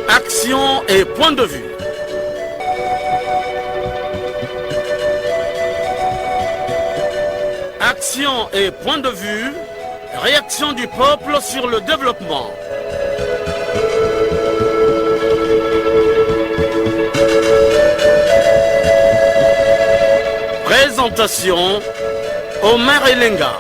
Action et point de vue. Action et point de vue. Réaction du peuple sur le développement. Présentation, Omer Elenga.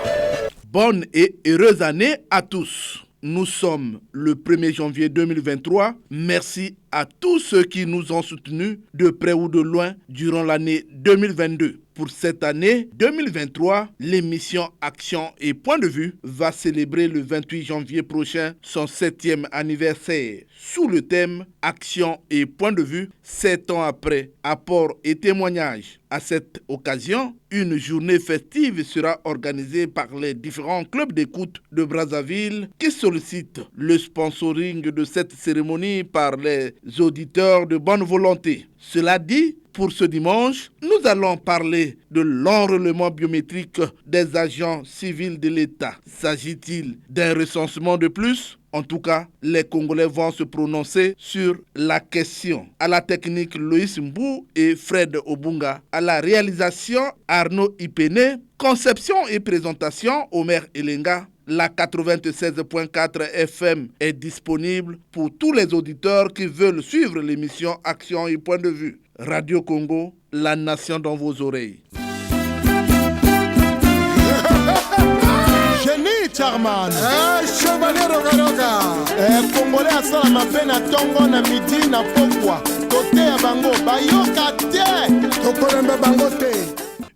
Bonne et heureuse année à tous. Nous sommes le 1er janvier 2023. Merci à tous ceux qui nous ont soutenus de près ou de loin durant l'année 2022. Pour cette année 2023, l'émission Action et Point de Vue va célébrer le 28 janvier prochain son 7e anniversaire. Sous le thème Action et Point de Vue, 7 ans après, apport et témoignages. À cette occasion, une journée festive sera organisée par les différents clubs d'écoute de Brazzaville qui sollicitent le sponsoring de cette cérémonie par les auditeurs de bonne volonté. Cela dit, pour ce dimanche, nous allons parler de l'enrôlement biométrique des agents civils de l'État. S'agit-il d'un recensement de plus ? En tout cas, les Congolais vont se prononcer sur la question. À la technique, Loïs Mbou et Fred Obunga. À la réalisation, Arnaud Ipene. Conception et présentation, Omer Elenga. La 96.4 FM est disponible pour tous les auditeurs qui veulent suivre l'émission Action et Point de Vue. Radio Congo, la nation dans vos oreilles. Génie Charman, Chevalier Rogaroga, Congolais à Salamapé na Tongo na midi na Pokwa, Toté à Bango, Bayoka Té, Tokolembe Bango Té.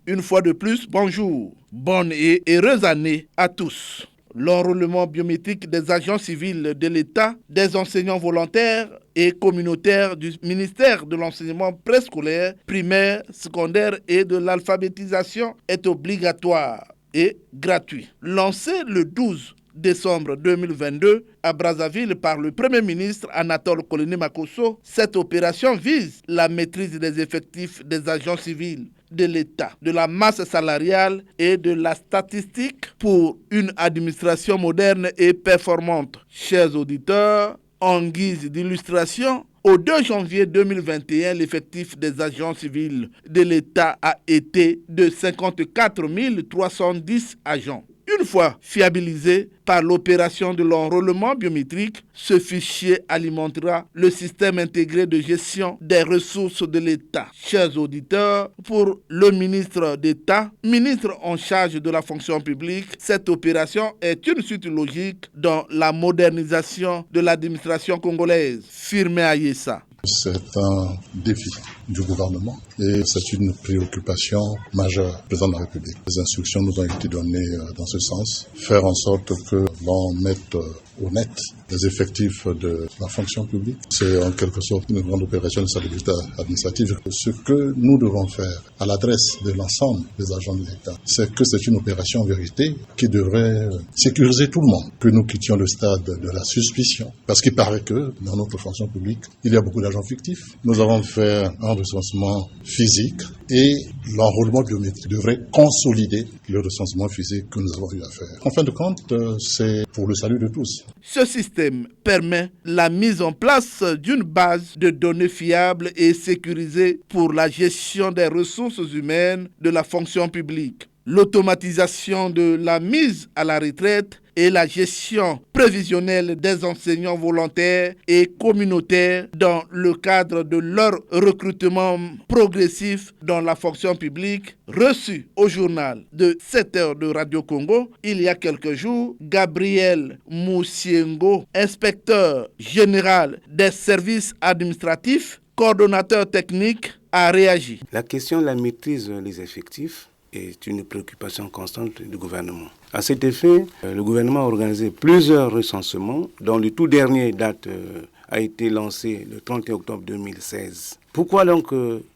Une fois de plus, bonjour, bonne et heureuse année à tous. L'enrôlement biométrique des agents civils de l'État, des enseignants volontaires et communautaires du ministère de l'enseignement préscolaire, primaire, secondaire et de l'alphabétisation est obligatoire et gratuit. Lancé le 12 décembre 2022 à Brazzaville par le Premier ministre Anatole Koloné-Makosso, cette opération vise la maîtrise des effectifs des agents civils de l'État, de la masse salariale et de la statistique pour une administration moderne et performante. Chers auditeurs, en guise d'illustration, au 2 janvier 2021, l'effectif des agents civils de l'État a été de 54 310 agents. Une fois fiabilisé par l'opération de l'enrôlement biométrique, ce fichier alimentera le système intégré de gestion des ressources de l'État. Chers auditeurs, pour le ministre d'État, ministre en charge de la fonction publique, cette opération est une suite logique dans la modernisation de l'administration congolaise. Firmé Ayessa. C'est un défi du gouvernement et c'est une préoccupation majeure du président de la République. Les instructions nous ont été données dans ce sens. Faire en sorte que l'on mette au net les effectifs de la fonction publique. C'est en quelque sorte une grande opération de stabilité administrative. Ce que nous devons faire à l'adresse de l'ensemble des agents de l'État, c'est que c'est une opération en vérité qui devrait sécuriser tout le monde. Que nous quittions le stade de la suspicion. Parce qu'il paraît que dans notre fonction publique, il y a beaucoup d'agents fictifs. Nous avons fait un recensement physique et l'enrôlement biométrique devrait consolider le recensement physique que nous avons eu à faire. En fin de compte, c'est pour le salut de tous. Ce système permet la mise en place d'une base de données fiable et sécurisée pour la gestion des ressources humaines de la fonction publique. L'automatisation de la mise à la retraite et la gestion prévisionnelle des enseignants volontaires et communautaires dans le cadre de leur recrutement progressif dans la fonction publique, reçu au journal de 7 heures de Radio Congo il y a quelques jours, Gabriel Moussiengo, inspecteur général des services administratifs, coordonnateur technique, a réagi. La question de la maîtrise des effectifs est une préoccupation constante du gouvernement. À cet effet, le gouvernement a organisé plusieurs recensements, dont le tout dernier a été lancé le 31 octobre 2016. Pourquoi donc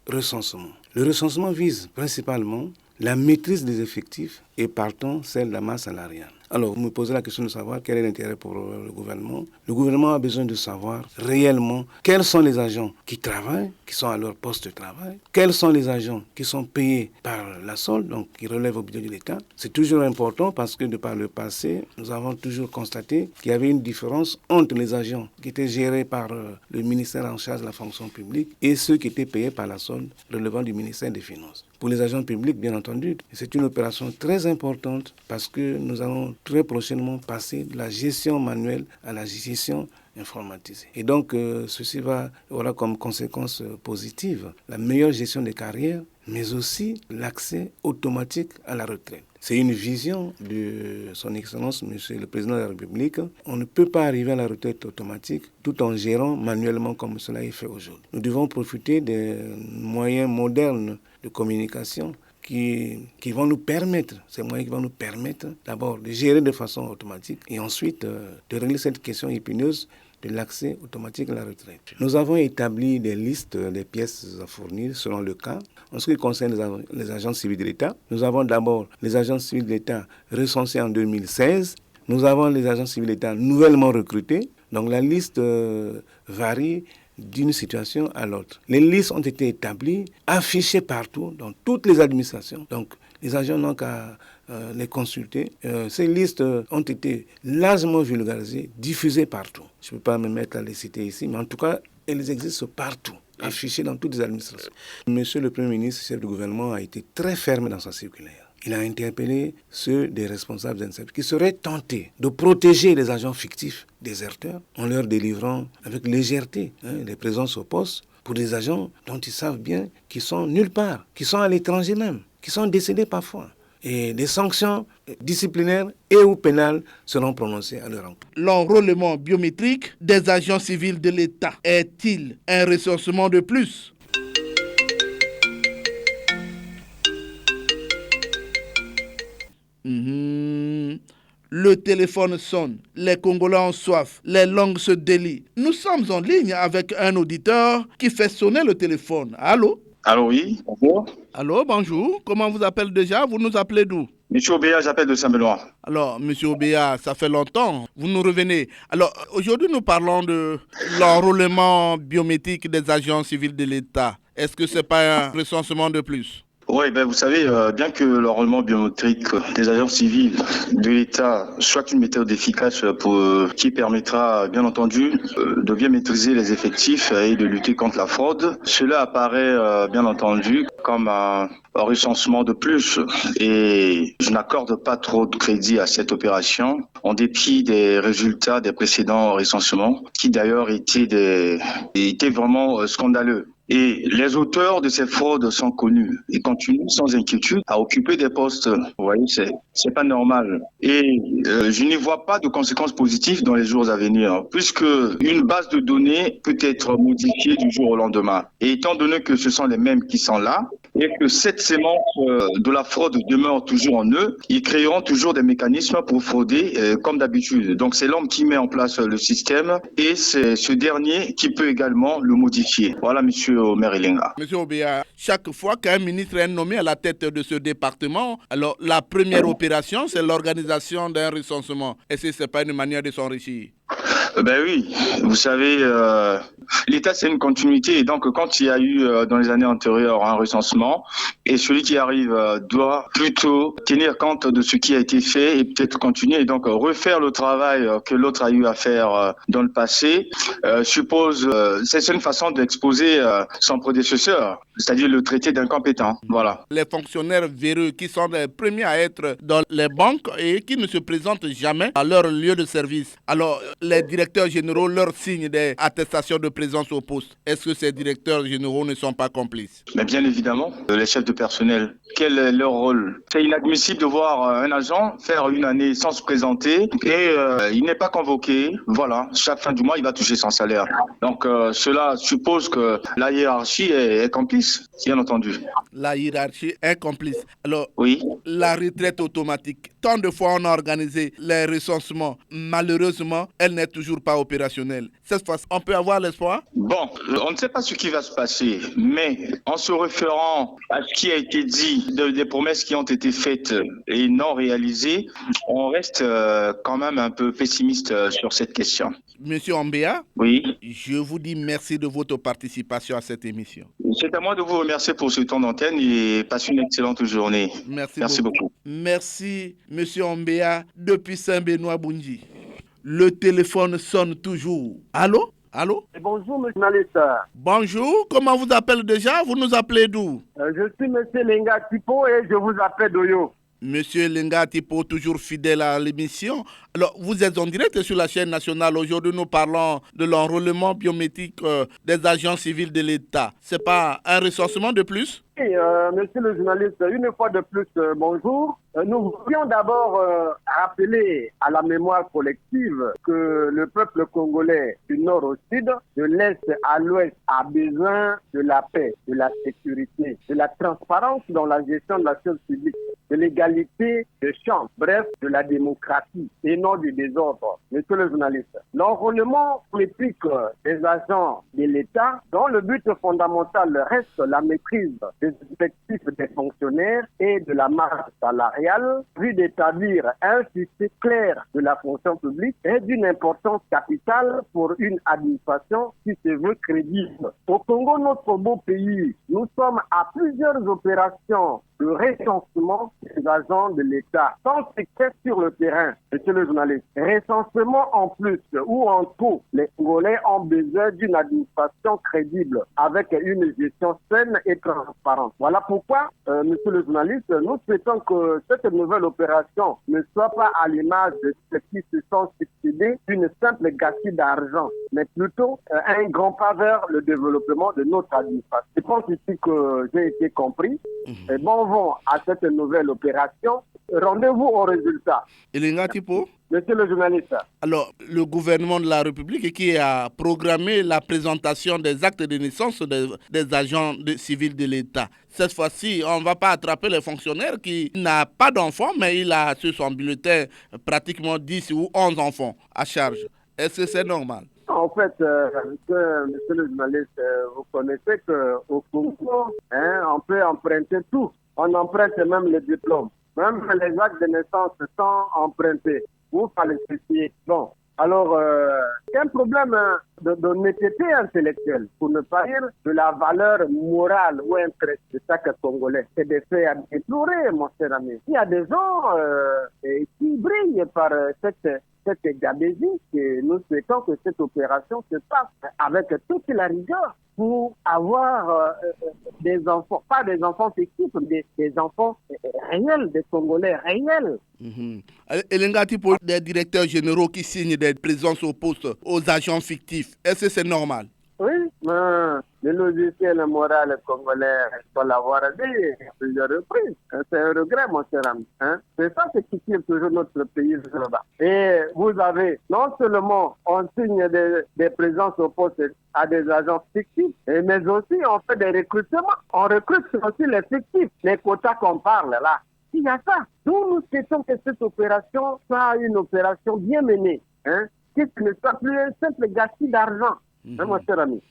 recensement ? Le recensement vise principalement la maîtrise des effectifs et partant celle de la masse salariale. Alors, vous me posez la question de savoir quel est l'intérêt pour le gouvernement. Le gouvernement a besoin de savoir réellement quels sont les agents qui travaillent, qui sont à leur poste de travail, quels sont les agents qui sont payés par la solde, donc qui relèvent au budget de l'État. C'est toujours important parce que de par le passé, nous avons toujours constaté qu'il y avait une différence entre les agents qui étaient gérés par le ministère en charge de la fonction publique et ceux qui étaient payés par la solde relevant du ministère des Finances. Pour les agents publics, bien entendu, c'est une opération très importante parce que nous allons très prochainement passer de la gestion manuelle à la gestion informatisée. Et donc, ceci aura comme conséquence positive la meilleure gestion des carrières, mais aussi l'accès automatique à la retraite. C'est une vision de son Excellence, Monsieur le Président de la République. On ne peut pas arriver à la retraite automatique tout en gérant manuellement comme cela est fait aujourd'hui. Nous devons profiter des moyens modernes de communication qui vont nous permettre, ces moyens qui vont nous permettre d'abord de gérer de façon automatique et ensuite de régler cette question épineuse de l'accès automatique à la retraite. Nous avons établi des listes des pièces à fournir selon le cas. En ce qui concerne les agents civils de l'État, nous avons d'abord les agents civils de l'État recensés en 2016. Nous avons les agents civils de l'État nouvellement recrutés. Donc la liste varie d'une situation à l'autre. Les listes ont été établies, affichées partout, dans toutes les administrations. Donc les agents n'ont qu'à les consulter. Ces listes ont été largement vulgarisées, diffusées partout. Je ne peux pas me mettre à les citer ici, mais en tout cas, elles existent partout, affichées dans toutes les administrations. Monsieur le Premier ministre, chef du gouvernement, a été très ferme dans sa circulaire. Il a interpellé ceux des responsables d'insertion qui seraient tentés de protéger les agents fictifs déserteurs en leur délivrant avec légèreté les présences au poste pour des agents dont ils savent bien qu'ils sont nulle part, qui sont à l'étranger même, qui sont décédés parfois. Et des sanctions disciplinaires et ou pénales seront prononcées à leur encontre. L'enrôlement biométrique des agents civils de l'État est-il un recensement de plus ? Le téléphone sonne, les Congolais ont soif, les langues se délient. Nous sommes en ligne avec un auditeur qui fait sonner le téléphone. Allô ? Allô, oui, bonjour. Allô, bonjour. Comment vous appelez déjà ? Vous nous appelez d'où ? Monsieur Obéa, j'appelle de Saint-Benoît. Alors, Monsieur Obéa, ça fait longtemps. Vous nous revenez. Alors, aujourd'hui, nous parlons de l'enrôlement biométrique des agents civils de l'État. Est-ce que ce n'est pas un recensement de plus ? Oui, vous savez, bien que l'enrôlement biométrique des agents civils de l'État soit une méthode efficace qui permettra, bien entendu, de bien maîtriser les effectifs et de lutter contre la fraude, cela apparaît, bien entendu, comme un recensement de plus. Et je n'accorde pas trop de crédit à cette opération, en dépit des résultats des précédents recensements, qui d'ailleurs étaient vraiment scandaleux. Et les auteurs de ces fraudes sont connus et continuent sans inquiétude à occuper des postes. Vous voyez, c'est pas normal. Et je n'y vois pas de conséquences positives dans les jours à venir, puisque une base de données peut être modifiée du jour au lendemain. Et étant donné que ce sont les mêmes qui sont là, et que cette sémence de la fraude demeure toujours en eux, ils créeront toujours des mécanismes pour frauder comme d'habitude. Donc c'est l'homme qui met en place le système et c'est ce dernier qui peut également le modifier. Voilà, monsieur Omer Elenga. Monsieur Obéa, chaque fois qu'un ministre est nommé à la tête de ce département, alors la première opération, c'est l'organisation d'un recensement. Est-ce que ce n'est pas une manière de s'enrichir ? Ben oui, vous savez, l'État c'est une continuité et donc quand il y a eu dans les années antérieures un recensement et celui qui arrive doit plutôt tenir compte de ce qui a été fait et peut-être continuer et donc refaire le travail que l'autre a eu à faire dans le passé suppose, c'est une façon d'exposer son prédécesseur, c'est-à-dire le traiter d'incompétent, voilà. Les fonctionnaires véreux qui sont les premiers à être dans les banques et qui ne se présentent jamais à leur lieu de service. Alors, les directeurs généraux leur signent des attestations de présence au poste. Est-ce que ces directeurs généraux ne sont pas complices ? Mais bien évidemment, les chefs de personnel, quel est leur rôle ? C'est inadmissible de voir un agent faire une année sans se présenter et il n'est pas convoqué. Voilà, chaque fin du mois, il va toucher son salaire. Donc cela suppose que la hiérarchie est complice, bien entendu. La hiérarchie est complice. Alors, oui. La retraite automatique, tant de fois on a organisé les recensements, malheureusement, elle n'est toujours toujours pas opérationnel. Cette fois, on peut avoir l'espoir? Bon, on ne sait pas ce qui va se passer, mais en se référant à ce qui a été dit, des promesses qui ont été faites et non réalisées, on reste quand même un peu pessimiste sur cette question. Monsieur Ombéa, oui. Je vous dis merci de votre participation à cette émission. C'est à moi de vous remercier pour ce temps d'antenne et passez une excellente journée. Merci beaucoup. Merci, Monsieur Ombéa, depuis Saint-Benoît-Bunji. Le téléphone sonne toujours. Allô? Allô? Bonjour, monsieur journaliste. Bonjour, comment vous appelez déjà? Vous nous appelez d'où? Je suis monsieur Lenga Tipo et je vous appelle d'Oyo. Monsieur Lenga Tipo, toujours fidèle à l'émission. Alors, vous êtes en direct sur la chaîne nationale. Aujourd'hui, nous parlons de l'enrôlement biométrique des agents civils de l'État. C'est pas un recensement de plus? Oui, monsieur le journaliste, une fois de plus, bonjour. Nous voulions d'abord rappeler à la mémoire collective que le peuple congolais du nord au sud, de l'est à l'ouest, a besoin de la paix, de la sécurité, de la transparence dans la gestion de la chose publique, de l'égalité de chance, bref, de la démocratie et non du désordre. Monsieur le journaliste, l'enrôlement politique des agents de l'État, dont le but fondamental reste la maîtrise des effectifs des fonctionnaires et de la masse salariale, vu d'établir un système clair de la fonction publique, est d'une importance capitale pour une administration qui se veut crédible. Au Congo, notre beau pays, nous sommes à plusieurs opérations de recensement des agents de l'État, sans succès sur le terrain. Monsieur le journaliste, recensement en plus ou en tout, les Congolais ont besoin d'une administration crédible, avec une gestion saine et transparente. Voilà pourquoi, monsieur le journaliste, nous souhaitons que cette nouvelle opération ne soit pas à l'image de ceux qui se sont succédés d'une simple gâchis d'argent, mais plutôt un grand pas vers le développement de notre administration. Je pense ici que j'ai été compris. Et bon vent à cette nouvelle opération. Rendez-vous au résultat. Elenga Tipo? Monsieur le journaliste. Alors, le gouvernement de la République qui a programmé la présentation des actes de naissance des agents civils de l'État. Cette fois-ci, on ne va pas attraper les fonctionnaires qui n'a pas d'enfants, mais il a sur son bulletin pratiquement 10 ou 11 enfants à charge. Est-ce que c'est normal? En fait, monsieur le journaliste, vous connaissez qu'au Congo, on peut emprunter tout. On emprunte même les diplômes. Même les actes de naissance sont empruntés. Vous falsifiez. Bon, alors, un problème d'honnêteté intellectuelle, pour ne pas dire de la valeur morale ou intrinsèque de chaque Congolais. C'est des faits à déplorer, mon cher ami. Il y a des gens qui brillent par cette gabésie que nous souhaitons que cette opération se passe avec toute la rigueur pour avoir des enfants, pas des enfants fictifs, des enfants réels, des Congolais réels. Elenga Tipo, des directeurs généraux qui signent des présences au poste aux agents fictifs, est-ce que c'est normal? Oui, le logiciel moral congolais, il faut l'avoir dit à plusieurs reprises. C'est un regret, mon cher ami. C'est ça ce qui tire toujours notre pays là-bas. Et vous avez, non seulement on signe des présences au poste à des agents fictifs, mais aussi on fait des recrutements. On recrute aussi les fictifs, les quotas qu'on parle là. Il y a ça. Nous souhaitons que cette opération soit une opération bien menée, que ce ne soit plus un simple gâchis d'argent. Mon cher ami.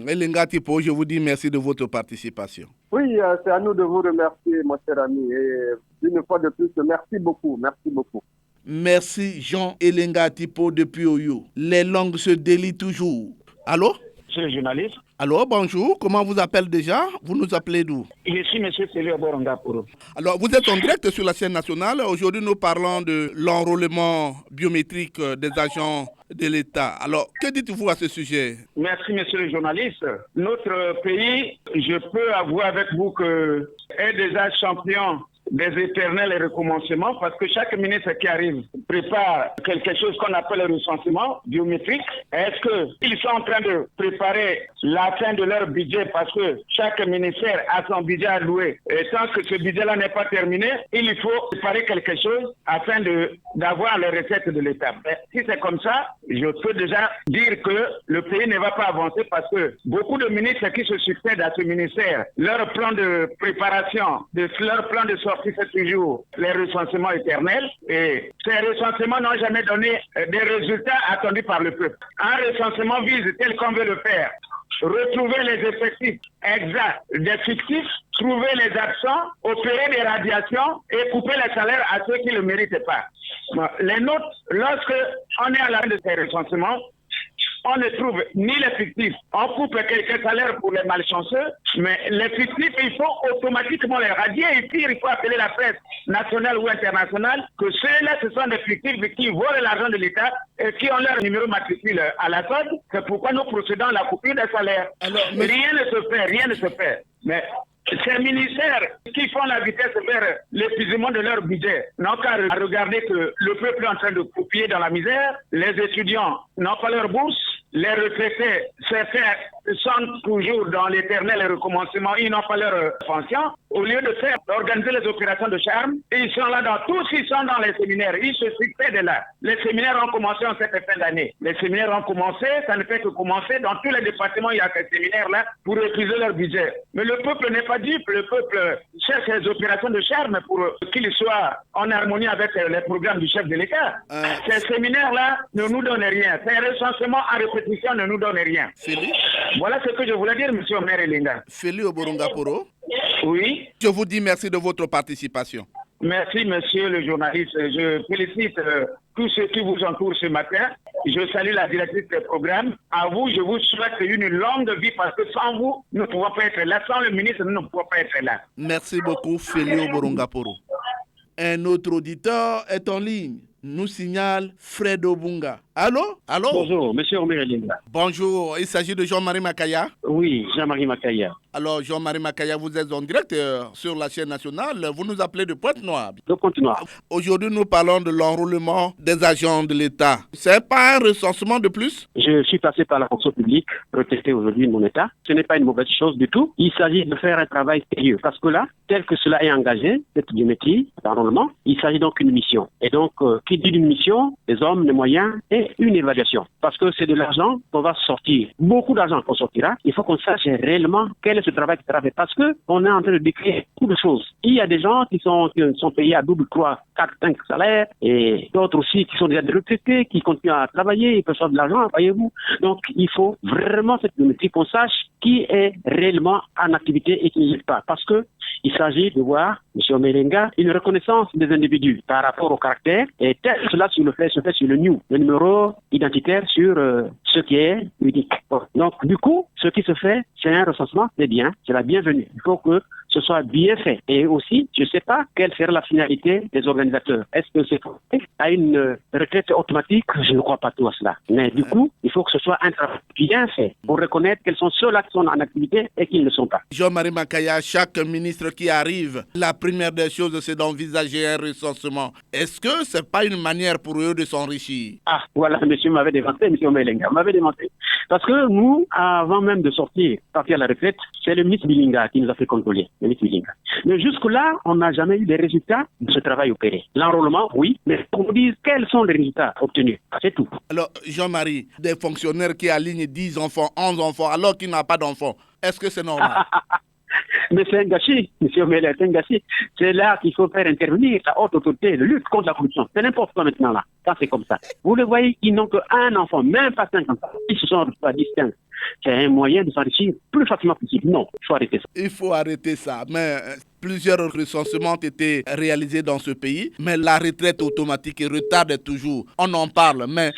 Elenga Tipo, je vous dis merci de votre participation. Oui, c'est à nous de vous remercier, mon cher ami. Et une fois de plus, merci beaucoup. Merci beaucoup. Merci Jean Elenga Tipo depuis Oyo. Les langues se délient toujours. Allô? C'est le journaliste. Alors, bonjour, comment vous appelez déjà? Vous nous appelez d'où? Je suis M. Célio Boronga Pouro. Alors, vous êtes en direct sur la chaîne nationale. Aujourd'hui, nous parlons de l'enrôlement biométrique des agents de l'État. Alors, que dites-vous à ce sujet? Merci, monsieur le journaliste. Notre pays, je peux avouer avec vous que est déjà champion des éternels recommencements parce que chaque ministre qui arrive prépare quelque chose qu'on appelle le recensement biométrique. Est-ce qu'ils sont en train de préparer la fin de leur budget parce que chaque ministère a son budget alloué et tant que ce budget-là n'est pas terminé, il faut préparer quelque chose afin d'avoir les recettes de l'État. Si c'est comme ça, je peux déjà dire que le pays ne va pas avancer parce que beaucoup de ministres qui se succèdent à ce ministère, leur plan de préparation, leur plan de sortie sorti, c'est toujours les recensements éternels. Et ces recensements n'ont jamais donné des résultats attendus par le peuple. Un recensement vise, tel qu'on veut le faire, retrouver les effectifs exacts des fictifs, trouver les absents, opérer des radiations et couper les salaires à ceux qui ne le méritent pas. Les nôtres, lorsque on est à la fin de ces recensements, on ne trouve ni les fictifs. On coupe quelques salaires pour les malchanceux, mais les fictifs, il faut automatiquement les radier. Et puis, il faut appeler la presse nationale ou internationale que ceux-là, ce sont des fictifs qui volent l'argent de l'État et qui ont leur numéro matricule à la solde. C'est pourquoi nous procédons à la coupure des salaires. Alors, rien ne se fait. Mais ces ministères qui font la vitesse vers l'épuisement de leur budget n'ont qu'à regarder que le peuple est en train de copier dans la misère, les étudiants n'ont pas leur bourse, les retraités, certains sont toujours dans l'éternel recommencement, ils n'ont pas leur pension. Au lieu de faire, organiser les opérations de charme, ils sont là tous ils sont dans les séminaires, ils se succèdent là. Les séminaires ont commencé en cette fin d'année. Les séminaires ont commencé, ça ne fait que commencer. Dans tous les départements, il y a ces séminaires-là pour épuiser leur budget. Mais le peuple n'est pas dupe, le peuple cherche les opérations de charme pour qu'ils soient en harmonie avec les programmes du chef de l'État. Ces séminaires-là ne nous donnent rien. Ces recensements en répétition ne nous donnent rien. Voilà ce que je voulais dire, M. Omer Elinga. Félix Oborongaporo. Oui. Je vous dis merci de votre participation. Merci, monsieur le journaliste. Je félicite tous ceux qui vous entourent ce matin. Je salue la directrice du programme. À vous, je vous souhaite une longue vie parce que sans vous, nous ne pouvons pas être là. Sans le ministre, nous ne pouvons pas être là. Merci beaucoup, Félix Oborongaporo. Un autre auditeur est en ligne. Nous signale Fred Obunga. Allô? Bonjour, monsieur Omer Elinga. Bonjour, il s'agit de Jean-Marie Makaya? Oui, Jean-Marie Makaya. Alors, Jean-Marie Makaya, vous êtes en direct sur la chaîne nationale. Vous nous appelez de Pointe-Noire. De Pointe-Noire. Aujourd'hui, nous parlons de l'enrôlement des agents de l'État. C'est pas un recensement de plus? Je suis passé par la fonction publique, retraité aujourd'hui de mon État. Ce n'est pas une mauvaise chose du tout. Il s'agit de faire un travail sérieux. Parce que là, tel que cela est engagé, cette biométrie, l'enrôlement, il s'agit donc d'une mission. Et donc, qui dit d'une mission, des hommes, des moyens et une évaluation. Parce que c'est de l'argent qu'on va sortir. Beaucoup d'argent qu'on sortira. Il faut qu'on sache réellement quel est ce travail qui sera fait. Parce que on est en train de décrire beaucoup de choses. Il y a des gens qui sont payés à double, 3, 4, 5 salaires et d'autres aussi qui sont déjà des retraités, qui continuent à travailler, ils perçoivent de l'argent, voyez-vous. Donc, il faut vraiment cette biométrie qu'on sache qui est réellement en activité et qui ne l'est pas. Parce que il s'agit de voir, M. Melenga, une reconnaissance des individus par rapport au caractère et tel que cela se fait sur le numéro identitaire sur ce qui est unique. Donc, du coup, ce qui se fait, c'est un recensement, c'est bien, c'est la bienvenue. Il faut que ce soit bien fait. Et aussi, je ne sais pas quelle sera la finalité des organisateurs. Est-ce que c'est à une retraite automatique? Je ne crois pas tout à cela. Mais du coup, il faut que ce soit un travail bien fait pour reconnaître quels sont ceux-là qui sont en activité et qui ne le sont pas. Jean-Marie Makaya, chaque ministre qui arrive, la première des choses, c'est d'envisager un recensement. Est-ce que ce n'est pas une manière pour eux de s'enrichir? Ah, voilà, monsieur m'avait démontré, monsieur Melenga, m'avait démontré. Parce que nous, avant même de partir à la retraite, c'est le ministre Bilinga qui nous a fait contrôler. Mais jusque-là, on n'a jamais eu les résultats de ce travail opéré. L'enrôlement, oui, mais qu'on nous dise quels sont les résultats obtenus. C'est tout. Alors, Jean-Marie, des fonctionnaires qui alignent 10 enfants, 11 enfants, alors qu'il n'a pas d'enfants, est-ce que c'est normal? Mais c'est un gâchis, monsieur Meller, c'est un gâchis. C'est là qu'il faut faire intervenir la haute autorité de lutte contre la corruption. C'est n'importe quoi maintenant là. Ça, c'est comme ça. Vous le voyez, ils n'ont qu'un enfant, même pas 5 enfants. Ils se sont pas distincts. C'est un moyen de s'enrichir plus facilement possible. Non, il faut arrêter ça. Il faut arrêter ça. Mais plusieurs recensements ont été réalisés dans ce pays, mais la retraite automatique retarde toujours. On en parle, mais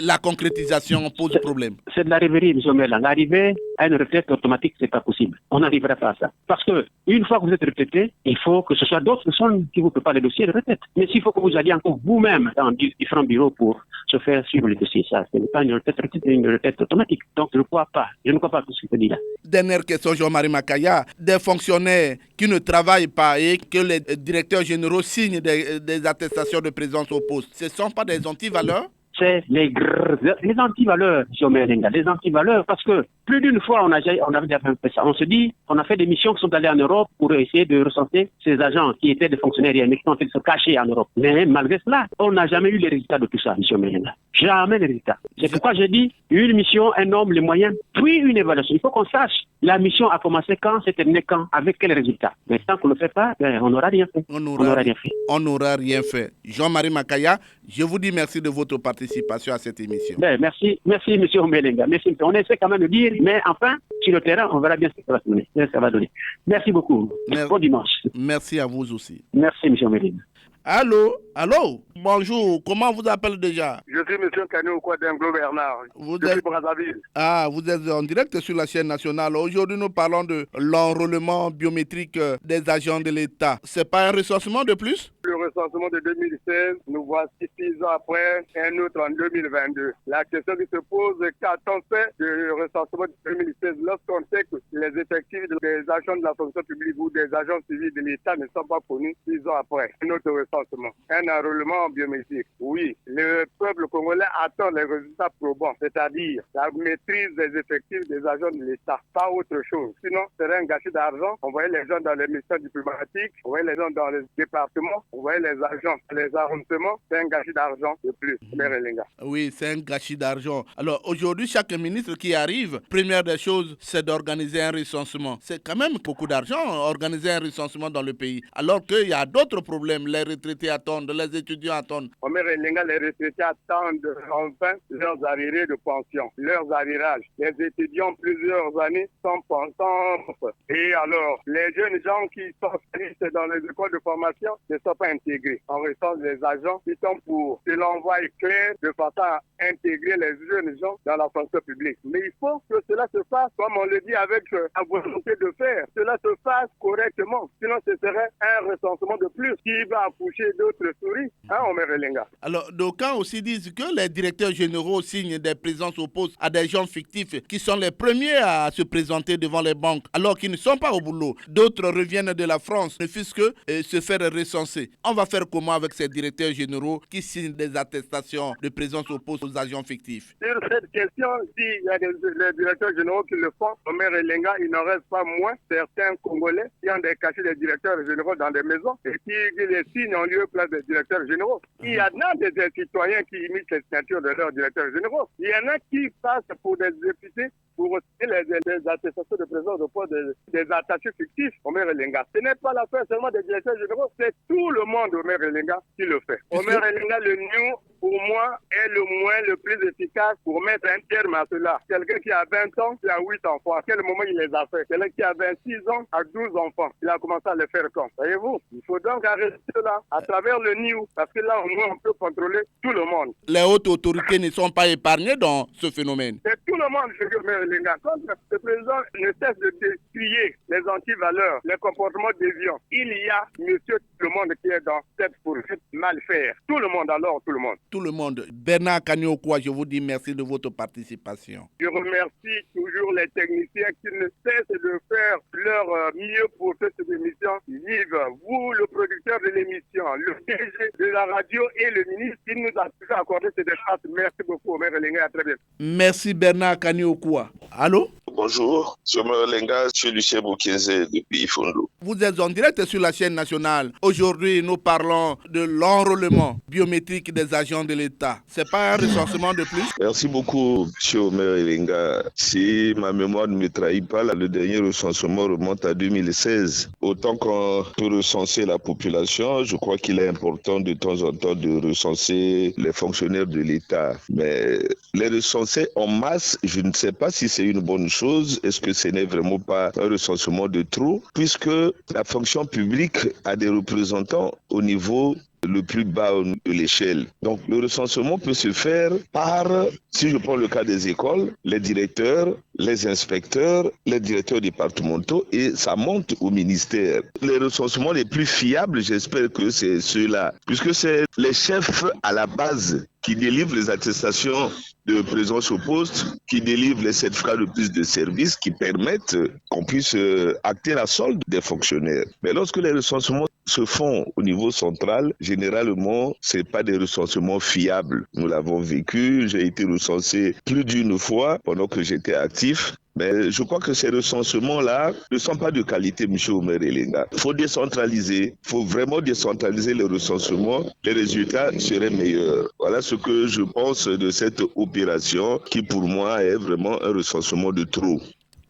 la concrétisation pose problème. C'est de la rêverie, M. Merlan. L'arrivée à une retraite automatique, c'est pas possible. On n'arrivera pas à ça. Parce que une fois que vous êtes retraité, il faut que ce soit d'autres personnes qui vous préparent les dossiers de retraite. Mais s'il faut que vous alliez encore vous-même dans différents bureaux pour se faire suivre les dossiers, ça, ce n'est pas une retraite automatique. Donc, je ne crois pas à tout ce que tu dis là. Dernière question, Jean-Marie Makaya. Des fonctionnaires qui ne travaillent pas et que les directeurs généraux signent des attestations de présence au poste, ce ne sont pas des antivaleurs? C'est les antivaleurs, M. Melenga, les antivaleurs, parce que plus d'une fois, on avait déjà fait ça. On se dit, on a fait des missions qui sont allées en Europe pour essayer de recenser ces agents qui étaient des fonctionnaires mais qui sont en train de se cacher en Europe. Mais malgré cela, on n'a jamais eu les résultats de tout ça, M. Melenga. Jamais les résultats. C'est pourquoi j'ai dit, une mission, un homme, les moyens puis une évaluation. Il faut qu'on sache la mission a commencé quand, s'est terminée quand, avec quels résultats. Mais tant qu'on ne le fait pas, on n'aura rien fait. On n'aura rien fait. On n'aura rien fait. Jean-Marie Makaya, je vous dis merci de votre participation à cette émission. Merci, M. Omelenga. Merci. On essaie quand même de dire, mais enfin, sur le terrain, on verra bien ce que ça va donner. Merci beaucoup. Bon dimanche. Merci à vous aussi. Merci, M. Omelenga. Allô, bonjour, comment vous appelez déjà? Je suis M. Kanou Kouadenglo Bernard, je suis Brazzaville. Ah, vous êtes en direct sur la chaîne nationale. Aujourd'hui, nous parlons de l'enrôlement biométrique des agents de l'État. C'est pas un recensement de plus? Le recensement de 2016, nous voici 6 ans après, un autre en 2022. La question qui se pose, qu'a-t-on fait du recensement de 2016 lorsqu'on sait que les effectifs des agents de la fonction publique ou des agents civils de l'État ne sont pas connus 6 ans après? Notre recensement, un enrôlement biométrique. Oui, le peuple congolais attend les résultats probants, c'est-à-dire la maîtrise des effectifs des agents de l'État, pas autre chose. Sinon, ce serait un gâchis d'argent. On voyait les gens dans les missions diplomatiques, on voyait les gens dans les départements, on voyait les agents, les arrondissements, c'est un gâchis d'argent de plus. Oui, c'est un gâchis d'argent. Alors aujourd'hui, chaque ministre qui arrive, première des choses, c'est d'organiser un recensement. C'est quand même beaucoup d'argent, organiser un recensement dans le pays. Alors qu'il y a d'autres problèmes. Les retraités attendent, les étudiants attendent. Les retraités attendent enfin leurs arriérés de pension, leurs arriérages. Les étudiants, plusieurs années, sans pension. Et alors, les jeunes gens qui sont dans les écoles de formation ne sont pas intégrés. On recense les agents qui sont pour que l'envoi est clair de façon à intégrer les jeunes gens dans la fonction publique. Mais il faut que cela se fasse, comme on le dit, avec la volonté de faire. Cela se fasse correctement. Sinon, ce serait un recensement de plus qui va accoucher d'autres souris. Alors, d'aucuns aussi disent que les directeurs généraux signent des présences au poste à des gens fictifs qui sont les premiers à se présenter devant les banques alors qu'ils ne sont pas au boulot. D'autres reviennent de la France, ne fût-ce que se faire recenser. On va faire comment avec ces directeurs généraux qui signent des attestations de présence au poste aux agents fictifs? Sur cette question, s'il y a des directeurs généraux qui le font, Omer Elenga, il n'en reste pas moins certains Congolais qui ont des cachets des directeurs généraux dans des maisons et qui les signent en lieu place des directeurs généraux. Il y en a des citoyens qui imitent les signatures de leurs directeurs généraux. Il y en a qui passent pour des députés pour signer les attestations de présence au poste des attachés fictifs. Omer Elenga, ce n'est pas l'affaire seulement des directeurs généraux, c'est tout le monde, Omer Elenga, qui le fait. Omer Elenga, le NIO, pour moi, est le moyen le plus efficace pour mettre un terme à cela. Quelqu'un qui a 20 ans, qui a 8 enfants, à quel moment il les a fait? Quelqu'un qui a 26 ans, a 12 enfants, il a commencé à les faire quand? Voyez-vous, il faut donc arrêter cela à travers le NIO, parce que là, au moins, on peut contrôler tout le monde. Les hautes autorités ne sont pas épargnées dans ce phénomène. C'est tout le monde, je veux dire, les gars. Quand le président ne cesse de décrier les antivaleurs, les comportements déviants, il y a monsieur tout le monde qui est dans cette poursuite mal faire. Tout le monde alors, tout le monde. Tout le monde. Bernard Kanyokwa, je vous dis merci de votre participation. Je remercie toujours les techniciens qui ne cessent de faire leur mieux pour que cette émission vive. Vous, le producteur de l'émission, le DG de la radio et le ministre qui nous a toujours accordé cet espace. Merci beaucoup, Omer Elenga. À très bientôt. Merci Bernard Kanyokwa. Allô? Bonjour, je suis Lenga, je suis Lucien Boukienze depuis Ifondo. Vous êtes en direct sur la chaîne nationale. Aujourd'hui, nous parlons de l'enrôlement biométrique des agents de l'État. C'est pas un recensement de plus? Merci beaucoup, M. Omer Elenga. Si ma mémoire ne me trahit pas, le dernier recensement remonte à 2016. Autant qu'on peut recenser la population, je crois qu'il est important de temps en temps de recenser les fonctionnaires de l'État. Mais les recenser en masse, je ne sais pas si c'est une bonne chose. Est-ce que ce n'est vraiment pas un recensement de trop, puisque la fonction publique a des représentants au niveau le plus bas de l'échelle. Donc le recensement peut se faire par, si je prends le cas des écoles, les directeurs, les inspecteurs, les directeurs départementaux, et ça monte au ministère. Les recensements les plus fiables, j'espère que c'est ceux-là, puisque c'est les chefs à la base qui délivrent les attestations de présence au poste, qui délivrent les certificats de prise de service, qui permettent qu'on puisse acter la solde des fonctionnaires. Mais lorsque les recensements se font au niveau central, généralement, c'est pas des recensements fiables. Nous l'avons vécu, j'ai été recensé plus d'une fois pendant que j'étais actif. Mais je crois que ces recensements-là ne sont pas de qualité, M. Omer Elenga. Il faut décentraliser, il faut vraiment décentraliser le recensement. Les résultats seraient meilleurs. Voilà ce que je pense de cette opération qui, pour moi, est vraiment un recensement de trop.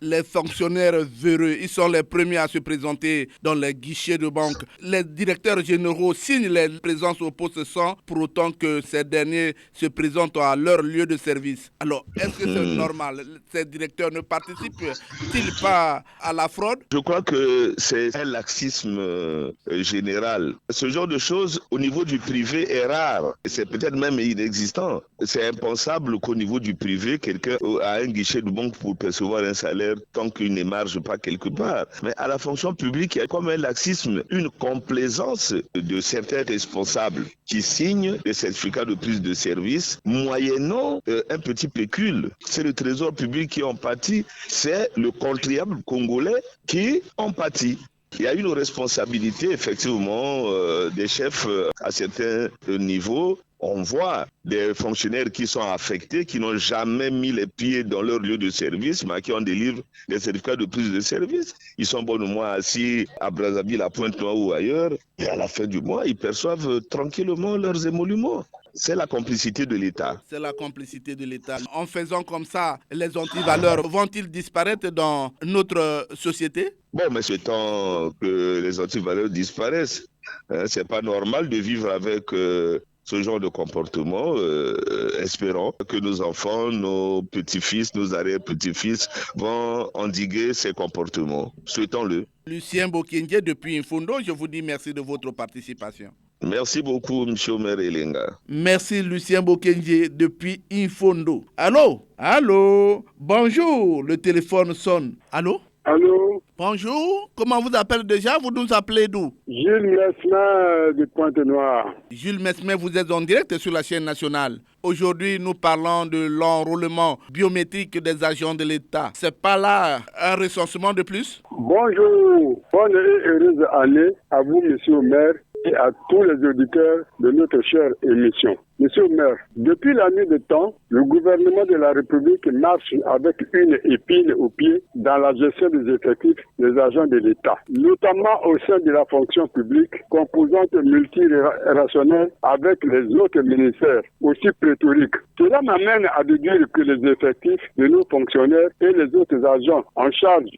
Les fonctionnaires véreux, ils sont les premiers à se présenter dans les guichets de banque. Les directeurs généraux signent les présences au poste sans pour autant que ces derniers se présentent à leur lieu de service. Alors, est-ce que c'est normal? Ces directeurs ne participent-ils pas à la fraude? Je crois que c'est un laxisme général. Ce genre de choses, au niveau du privé, est rare. C'est peut-être même inexistant. C'est impensable qu'au niveau du privé, quelqu'un a un guichet de banque pour percevoir un salaire tant qu'il n'émarge pas quelque part. Mais à la fonction publique, il y a comme un laxisme, une complaisance de certains responsables qui signent des certificats de prise de service moyennant un petit pécule. C'est le trésor public qui en pâtit, c'est le contribuable congolais qui en pâtit. Il y a une responsabilité, effectivement, des chefs à certains niveaux. On voit des fonctionnaires qui sont affectés, qui n'ont jamais mis les pieds dans leur lieu de service, mais à qui on délivre des certificats de prise de service. Ils sont bonnement assis à Brazzaville, à Pointe-Noire ou ailleurs, et à la fin du mois, ils perçoivent tranquillement leurs émoluments. C'est la complicité de l'État. C'est la complicité de l'État. En faisant comme ça, les antivaleurs vont-ils disparaître dans notre société? Bon, mais c'est temps que les antivaleurs disparaissent. C'est pas normal de vivre avec ce genre de comportement, espérant que nos enfants, nos petits-fils, nos arrière-petits-fils vont endiguer ces comportements. Souhaitons-le. Lucien Bokenge depuis Infondo, je vous dis merci de votre participation. Merci beaucoup, M. Omer Elenga. Merci, Lucien Bokenge depuis Infondo. Allô? Allô? Bonjour, le téléphone sonne. Allô? Allô? Bonjour, comment vous appelez déjà? Vous nous appelez d'où? Jules Mesmer de Pointe-Noire. Jules Mesmer, vous êtes en direct sur la chaîne nationale. Aujourd'hui, nous parlons de l'enrôlement biométrique des agents de l'État. C'est pas là un recensement de plus? Bonjour, bonne et heureuse année à vous, monsieur le maire, et à tous les auditeurs de notre chère émission. Monsieur le maire, depuis la nuit de temps, le gouvernement de la République marche avec une épine au pied dans la gestion des effectifs des agents de l'État, notamment au sein de la fonction publique, composante multirationnelle avec les autres ministères, aussi pléthoriques. Cela m'amène à déduire que les effectifs de nos fonctionnaires et les autres agents en charge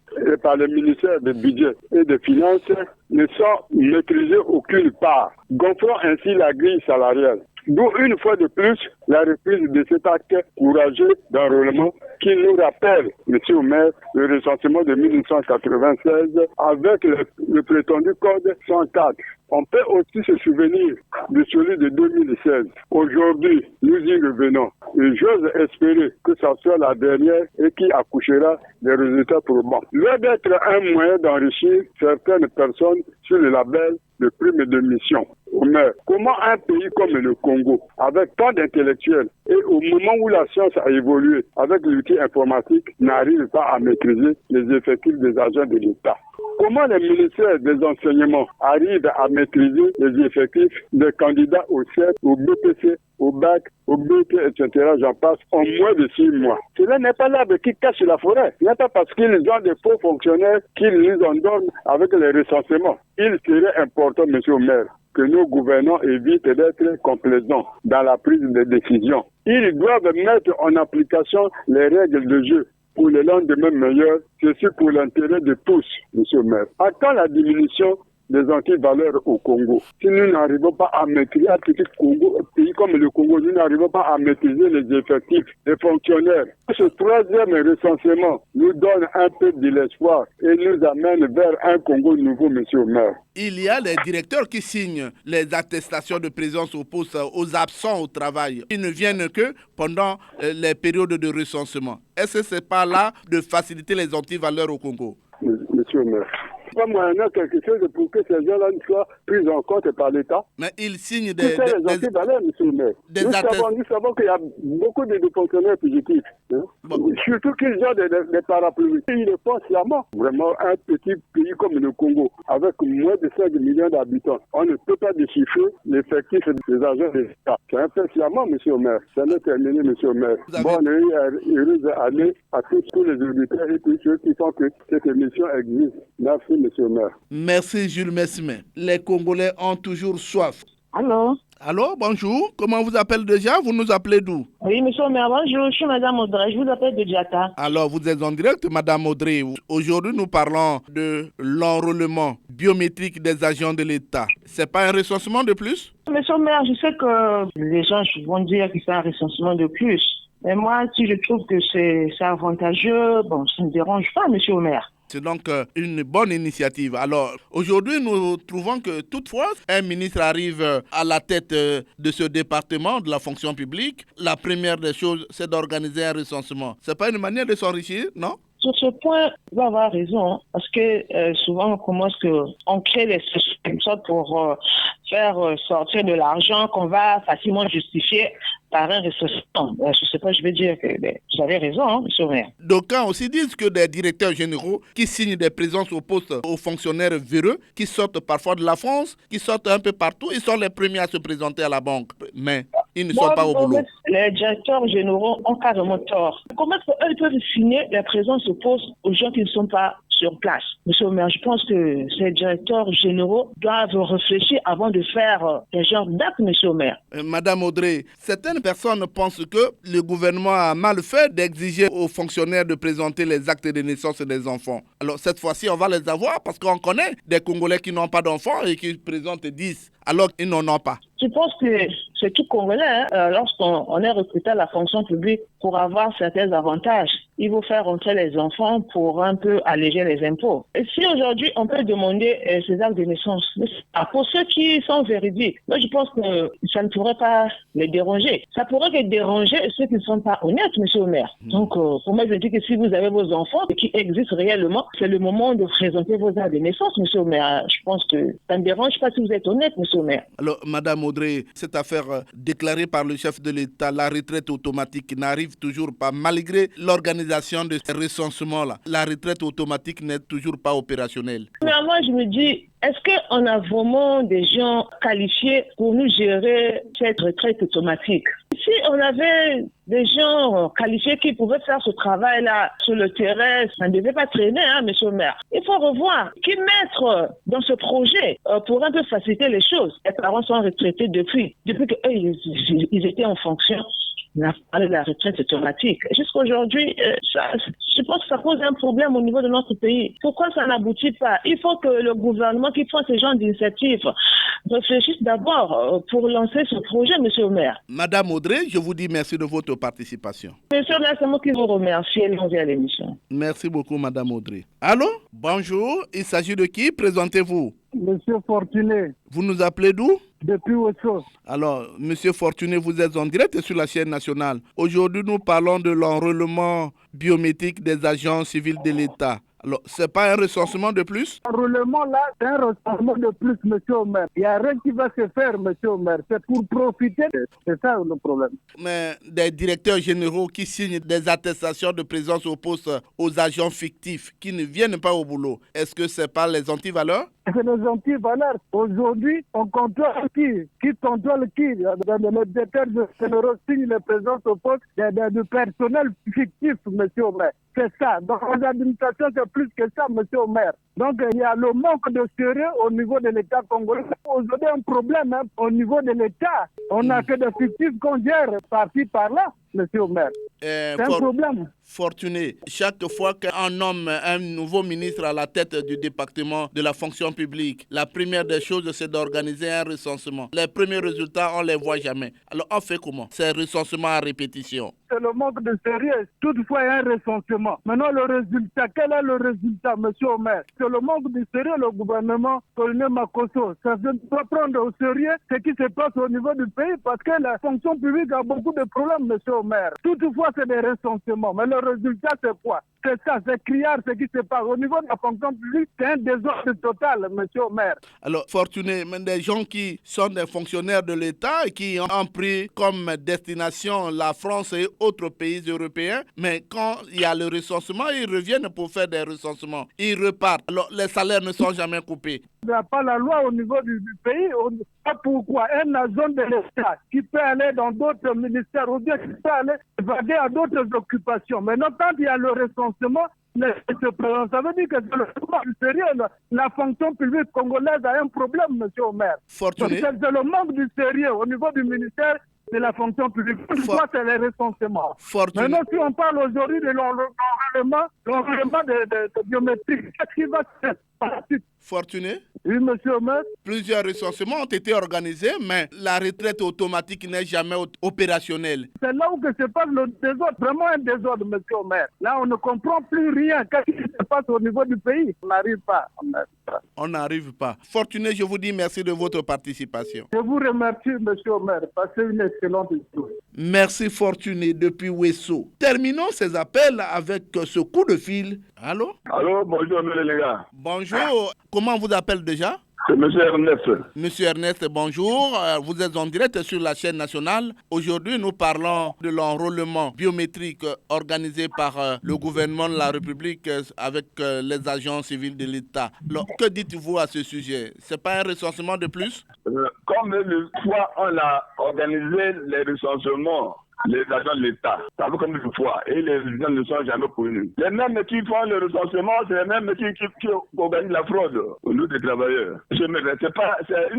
par le ministère des Budgets et des Finances ne sont maîtrisés aucune part, gonflant ainsi la grille salariale. D'où une fois de plus la reprise de cet acte courageux d'enrôlement qui nous rappelle, monsieur le maire, le recensement de 1996 avec le prétendu code 104. On peut aussi se souvenir de celui de 2016. Aujourd'hui, nous y revenons. Et j'ose espérer que ce soit la dernière et qui accouchera des résultats probants. Loin d'être un moyen d'enrichir certaines personnes sur le label de primes de mission. Mais comment un pays comme le Congo, avec tant d'intellectuels, et au moment où la science a évolué avec l'outil informatique, n'arrive pas à maîtriser les effectifs des agents de l'État? Comment les ministères des enseignements arrivent à maîtriser les effectifs des candidats au CEP, au BPC, au BAC, au BT, etc., j'en passe, en moins de 6 mois? Cela n'est pas l'arbre qui cache la forêt. Ce n'est pas parce qu'ils ont des faux fonctionnaires qu'ils nous en donnent avec les recensements. Il serait important, monsieur le maire, que nos gouvernants évitent d'être complaisants dans la prise de décision. Ils doivent mettre en application les règles de jeu pour le lendemain meilleur, ceci pour l'intérêt de tous, monsieur le maire. À quand la diminution des antivaleurs au Congo? Si nous n'arrivons pas à maîtriser un petit pays comme le Congo, nous n'arrivons pas à maîtriser les effectifs des fonctionnaires. Ce troisième recensement nous donne un peu de l'espoir et nous amène vers un Congo nouveau, monsieur le maire. Il y a les directeurs qui signent les attestations de présence au poste aux absents au travail. Ils ne viennent que pendant les périodes de recensement. Est-ce que ce n'est pas là de faciliter les antivaleurs au Congo? Monsieur le maire. pas moyennant quelque chose pour que ces gens-là soient pris en compte par l'État. Mais ils signent des antivaleurs, monsieur le maire. Nous savons qu'il y a beaucoup de fonctionnaires fugitifs. Surtout qu'ils ont des parapluies. Ils le font sciemment. Vraiment, un petit pays comme le Congo, avec moins de 5 millions d'habitants, on ne peut pas déchiffrer l'effectif des agents de l'État. C'est un peu sciemment, monsieur le maire. Ça n'est terminé, monsieur le maire. Bonne et heureuse année à tous les auditeurs et tous ceux qui font que cette émission existe. Merci, monsieur le maire. Merci, Jules Messime. Les Congolais ont toujours soif. Allô? Allô, bonjour. Comment vous appelez déjà? Vous nous appelez d'où? Oui, monsieur le maire, bonjour. Je suis Madame Audrey. Je vous appelle de Djata. Alors, vous êtes en direct, Madame Audrey. Aujourd'hui, nous parlons de l'enrôlement biométrique des agents de l'État. C'est pas un recensement de plus? Monsieur le maire, je sais que les gens vont dire que c'est un recensement de plus. Mais moi, si je trouve que c'est avantageux, bon, ça ne me dérange pas, monsieur le maire. C'est donc une bonne initiative. Alors, aujourd'hui, nous trouvons que toutefois, un ministre arrive à la tête de ce département de la fonction publique. La première des choses, c'est d'organiser un recensement. C'est pas une manière de s'enrichir, non? Sur ce point, il va avoir raison, parce que souvent, on commence on crée des sociétés comme ça pour faire sortir de l'argent qu'on va facilement justifier par un recensement. Je ne sais pas, je vais dire que vous avez raison, hein, monsieur le maire. D'aucuns aussi disent que des directeurs généraux qui signent des présences au poste aux fonctionnaires véreux, qui sortent parfois de la France, qui sortent un peu partout, ils sont les premiers à se présenter à la banque. Mais ils ne sont pas au boulot. Les directeurs généraux ont carrément tort. Comment est-ce qu'eux peuvent signer des présences au poste aux gens qui ne sont pas sur place? Monsieur le maire, je pense que ces directeurs généraux doivent réfléchir avant de faire des genres d'actes, monsieur le maire. Madame Audrey, certaines personnes pensent que le gouvernement a mal fait d'exiger aux fonctionnaires de présenter les actes de naissance des enfants. Alors cette fois-ci, on va les avoir parce qu'on connaît des Congolais qui n'ont pas d'enfants et qui présentent 10 alors qu'ils n'en ont pas. Je pense que c'est tout Congolais, lorsqu'on est recruté à la fonction publique pour avoir certains avantages. Il faut faire entrer les enfants pour un peu alléger les impôts. Et si aujourd'hui on peut demander ces actes de naissance, pour ceux qui sont véridiques, moi je pense que ça ne pourrait pas les déranger. Ça pourrait que déranger ceux qui ne sont pas honnêtes, monsieur le maire. Donc pour moi je dis que si vous avez vos enfants qui existent réellement, c'est le moment de présenter vos actes de naissance, monsieur le maire. Je pense que ça ne dérange pas si vous êtes honnête, monsieur le maire. Alors Madame Audrey, cette affaire déclarée par le chef de l'État, la retraite automatique n'arrive toujours pas, malgré l'organisation de ces recensements-là. La retraite automatique n'est toujours pas opérationnelle. Mais moi, je me dis, est-ce qu'on a vraiment des gens qualifiés pour nous gérer cette retraite automatique? Si on avait des gens qualifiés qui pouvaient faire ce travail-là sur le terrain, ça ne devait pas traîner, hein, monsieur le maire. Il faut revoir qui mettre dans ce projet pour un peu faciliter les choses. Les parents sont retraités depuis qu'eux, ils étaient en fonction. On a parlé de la retraite automatique. Jusqu'aujourd'hui, je pense que ça pose un problème au niveau de notre pays. Pourquoi ça n'aboutit pas? Il faut que le gouvernement qui prend ce genre d'initiative réfléchisse d'abord pour lancer ce projet, monsieur le maire. Madame Audrey, je vous dis merci de votre participation. Monsieur le maire, c'est moi qui vous remercie et l'envie à l'émission. Merci beaucoup, Madame Audrey. Allô? Bonjour, il s'agit de qui? Présentez-vous. Monsieur Fortuné. Vous nous appelez d'où? Depuis Osso. Alors, Monsieur Fortuné, vous êtes en direct sur la chaîne nationale. Aujourd'hui, nous parlons de l'enrôlement biométrique des agents civils de l'État. Alors, c'est pas un recensement de plus? L'enrôlement là, c'est un recensement de plus, monsieur le maire. Il n'y a rien qui va se faire, monsieur le maire. C'est pour profiter. C'est ça le problème. Mais des directeurs généraux qui signent des attestations de présence au poste aux agents fictifs qui ne viennent pas au boulot, est-ce que c'est pas les antivaleurs? C'est les antivaleurs. Aujourd'hui, on contrôle qui? Qui contrôle qui? Les directeurs généraux signent les présences au poste de personnel fictif, monsieur le maire. C'est ça. Dans les administrations, c'est plus que ça, monsieur le maire. Donc, il y a le manque de sérieux au niveau de l'État congolais. Aujourd'hui, un problème au niveau de l'État. On n'a que des fictifs qu'on gère par-ci, par-là, monsieur le maire. C'est un problème. Fortuné, chaque fois qu'on nomme un nouveau ministre à la tête du département de la fonction publique, la première des choses, c'est d'organiser un recensement. Les premiers résultats, on ne les voit jamais. Alors, on fait comment? C'est un recensement à répétition. C'est le manque de sérieux. Toutefois, il y a un recensement. Maintenant, le résultat, quel est le résultat, monsieur le maire? C'est le manque de sérieux, le gouvernement colonel Makosso. Ça doit prendre au sérieux ce qui se passe au niveau du pays parce que la fonction publique a beaucoup de problèmes, monsieur le maire. Toutefois, c'est des recensements. Mais le résultat, c'est quoi? C'est ça, c'est criard ce qui se passe. Au niveau de la fonction publique, c'est un désordre total, monsieur le maire. Alors, Fortuné, des gens qui sont des fonctionnaires de l'État et qui ont pris comme destination la France et autres pays européens, mais quand il y a le recensement, ils reviennent pour faire des recensements. Ils repartent. Alors, les salaires ne sont jamais coupés. Il n'y a pas la loi au niveau du pays. Pourquoi un agent de l'État qui peut aller dans d'autres ministères ou bien qui peut aller évader à d'autres occupations. Maintenant, quand il y a le recensement, ça veut dire que c'est le manque du sérieux. La fonction publique congolaise a un problème, monsieur le maire. Fortuné. C'est le manque du sérieux au niveau du ministère de la fonction publique. Pourquoi c'est les recensements? Maintenant, si on parle aujourd'hui de l'enrôlement de biométrie, qu'est-ce qui va se faire par la suite? Fortuné. Oui, monsieur le maire. Plusieurs recensements ont été organisés, mais la retraite automatique n'est jamais opérationnelle. C'est là où se passe le désordre, vraiment un désordre, monsieur le maire. Là, on ne comprend plus rien. Qu'est-ce qui se passe au niveau du pays? On n'arrive pas. On n'arrive pas. Fortuné, je vous dis merci de votre participation. Je vous remercie, monsieur le maire. Passez une excellente journée. Merci, Fortuné, depuis Ouesso. Terminons ces appels avec ce coup de fil. Allô? Allô, bonjour, les gars. Bonjour. Comment on vous appelle déjà? C'est M. Ernest. Monsieur Ernest, bonjour. Vous êtes en direct sur la chaîne nationale. Aujourd'hui, nous parlons de l'enrôlement biométrique organisé par le gouvernement de la République avec les agents civils de l'État. Alors, que dites-vous à ce sujet? C'est pas un recensement de plus? Comme une fois on a organisé les recensements, les agents de l'État, ça veut comme une fois, et les résidents ne sont jamais connus. Les mêmes qui font le recensement, c'est les mêmes qui organisent la fraude au nom des travailleurs. C'est une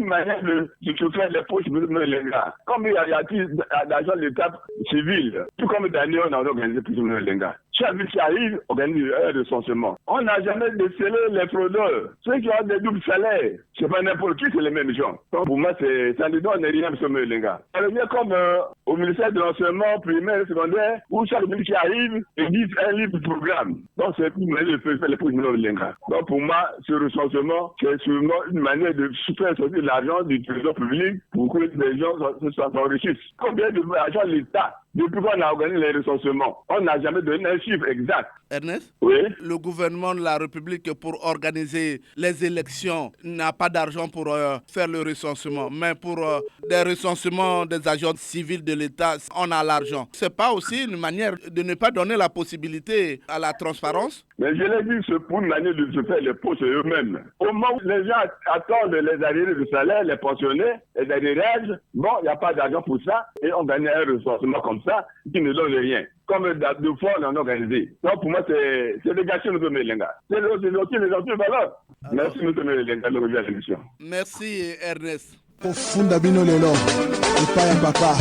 manière de faire les poches de les gars. Comme il y a d'agents de l'État civil, tout comme dernier, on a organisé plus ou moins les gars. Chaque ville qui arrive, organise un recensement. On n'a jamais décelé les fraudeurs. Ceux qui ont des doubles salaires, c'est pas n'importe qui, c'est les mêmes gens. Donc pour moi, ça ne donne rien, M. les gars. Ça revient comme au ministère de l'enseignement primaire et secondaire, où chaque ville qui arrive, édite un livre de programme. Donc c'est une manière de faire les poches de les gars. Donc pour moi, ce recensement, c'est sûrement une manière de faire sortir l'argent du trésor public pour que les gens s'enrichissent. Combien d'agents de l'État, depuis qu'on a organisé les recensements, on n'a jamais donné un chiffre exact. Ernest? Oui. Le gouvernement de la République, pour organiser les élections, n'a pas d'argent pour faire le recensement. Mais pour des recensements des agents civils de l'État, on a l'argent. C'est pas aussi une manière de ne pas donner la possibilité à la transparence? Mais je l'ai dit, c'est pour une manière de se faire les poches eux-mêmes. Au moment où les gens attendent les arriérés de salaire, les pensionnés, les arriérages, bon, il n'y a pas d'argent pour ça, et on gagne un recensement comme ça qui ne donne rien. Comme deux fois, on a organisé. Donc pour moi, c'est des gâchis, M. Melenga. C'est aussi les autres valeurs. Merci, M. Melenga, de revenir à l'émission. Merci, Ernest. Funda bino lelo, ipaya papa.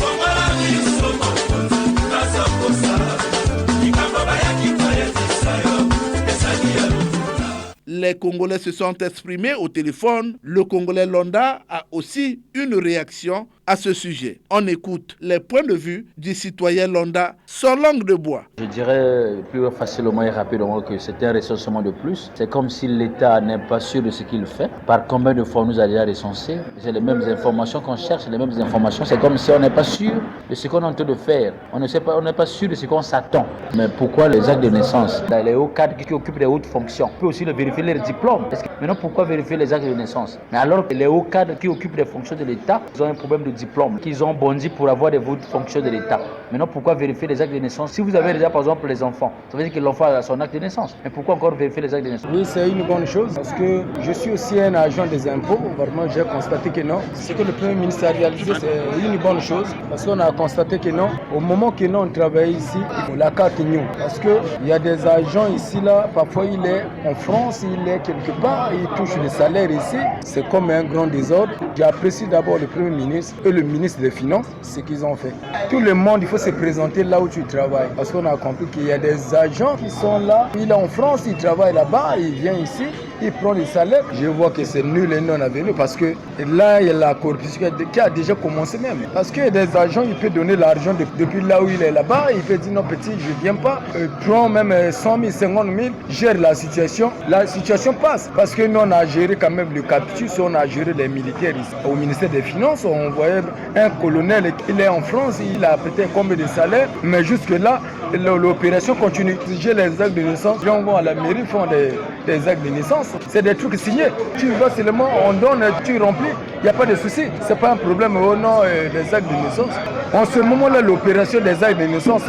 Les Congolais se sont exprimés au téléphone. Le Congolais Londa a aussi une réaction à ce sujet. On écoute les points de vue du citoyen Londa sans langue de bois. Je dirais plus facilement et rapidement que c'est un recensement de plus. C'est comme si l'État n'est pas sûr de ce qu'il fait. Par combien de fois on nous a déjà recensé? C'est les mêmes informations qu'on cherche, les mêmes informations. C'est comme si on n'est pas sûr de ce qu'on est en train de faire. On n'est pas sûr de ce qu'on s'attend. Mais pourquoi les actes de naissance? Les hauts cadres qui occupent les hautes fonctions, on peut aussi vérifier leurs diplômes. Maintenant, pourquoi vérifier les actes de naissance? Mais alors que les hauts cadres qui occupent les fonctions de l'État, ils ont un problème de diplôme, qu'ils ont bondi pour avoir des hautes fonctions de l'État. Maintenant, pourquoi vérifier les actes de naissance? Si vous avez déjà, par exemple, les enfants, ça veut dire que l'enfant a son acte de naissance. Mais pourquoi encore vérifier les actes de naissance? Oui, c'est une bonne chose parce que je suis aussi un agent des impôts. Vraiment, j'ai constaté que non. Ce que le Premier ministre a réalisé, c'est une bonne chose parce qu'on a constaté que non. Au moment que nous on travaille ici, la carte nous. Parce qu'il y a des agents ici, là, parfois il est en France, il est quelque part, il touche le salaire ici. C'est comme un grand désordre. J'apprécie d'abord le Premier ministre et le ministre des Finances, ce qu'ils ont fait. Tout le monde, il faut se présenter là où tu travailles. Parce qu'on a compris qu'il y a des agents qui sont là. Il est en France, il travaille là-bas, il vient ici, il prend les salaires. Je vois que c'est nul et non avenu parce que là, il y a la corruption qui a déjà commencé même. Parce que des agents, il peut donner l'argent depuis là où il est là-bas. Il peut dire non petit, je ne viens pas. Prends même 100 000, 50 000, gère la situation. La situation passe. Parce que nous, on a géré quand même le captus, on a géré les militaires ici. Au ministère des Finances, on voyait un colonel, il est en France, il a peut-être combien de salaires, mais jusque-là, l'opération continue. J'ai les actes de naissance, les gens vont à la mairie, ils font des actes de naissance. C'est des trucs signés. Tu vas seulement, on donne, tu remplis, il n'y a pas de souci. Ce n'est pas un problème au nom des actes de naissance. En ce moment-là, l'opération des actes de naissance,